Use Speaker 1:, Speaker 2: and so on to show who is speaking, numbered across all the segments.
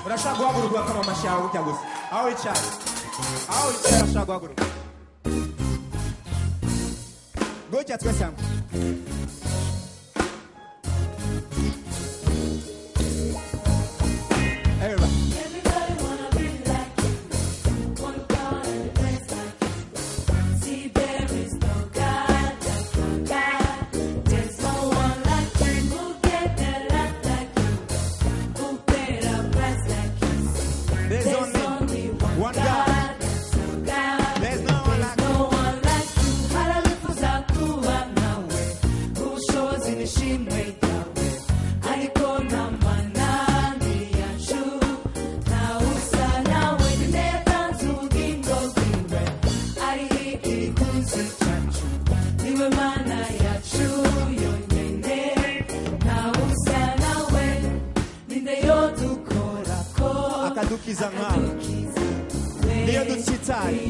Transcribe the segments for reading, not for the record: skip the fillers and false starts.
Speaker 1: urashaka guhaguruka kama amashyamba gutya gusa aho wicaye urashaka guhaguruka gutya twese hamwe niyo dutsitari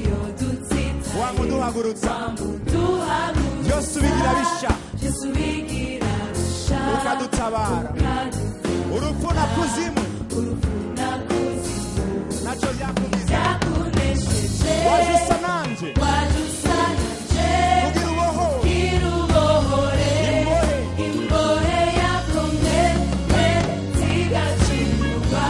Speaker 1: wamuduhagurutsa byose ubigira bisha ukadutabara urupfu na kuzimu nacyo byakugize waje usa nanje kugira ubohore imbohe yakomye zigacirwa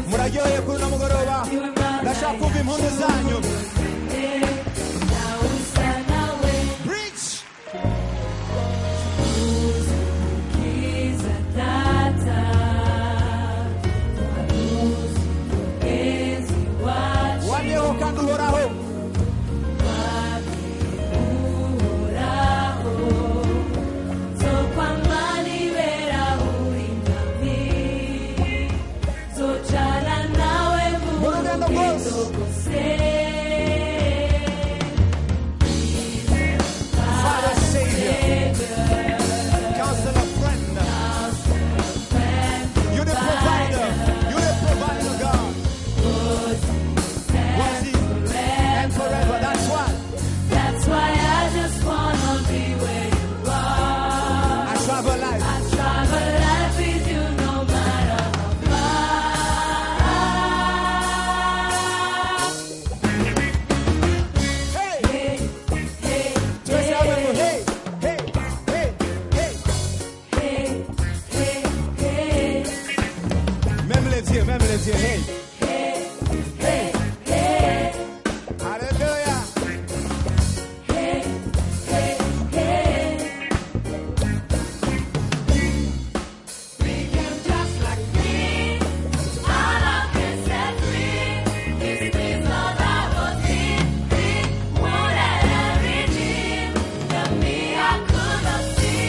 Speaker 1: muraryoheye kuri uno mugoroba ndashaka kumva impundu zanyu waneho kandi uhoraho Hey, hey, hey, hey, hallelujah. Hey, hey, hey. Became just like me. All of this set free. This is all I was in. Wanted everything that me I could not see.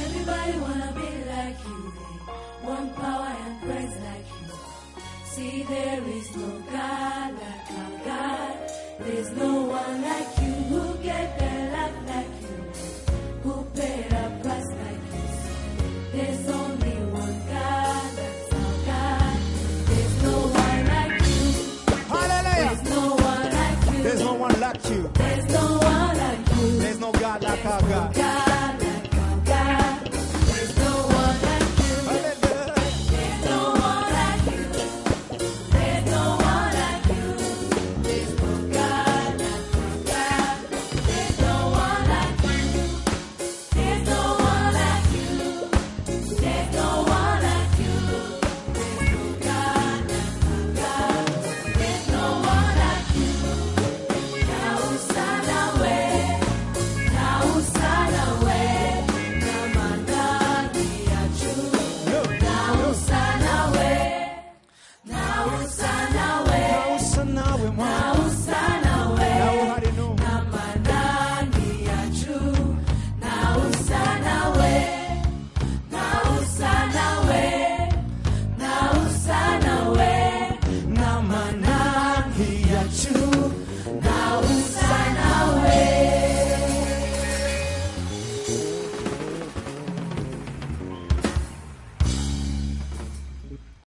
Speaker 1: Everybody wanna be like you. One power and praise like you. See, there is no God like our God. There's no one like you who gave their life like you, who paid a price like you. There's only one God, that's our God. There's no one like you. Hallelujah. There's no one like you. There's no one like you. There's no one like you. There's no God like our God. God like our God.
Speaker 2: nawe mwana
Speaker 1: usanawe
Speaker 2: nawe uhari n'ubu
Speaker 1: n'amanani yacu na usanawe na usanawe na usanawe
Speaker 2: n'amanani yacu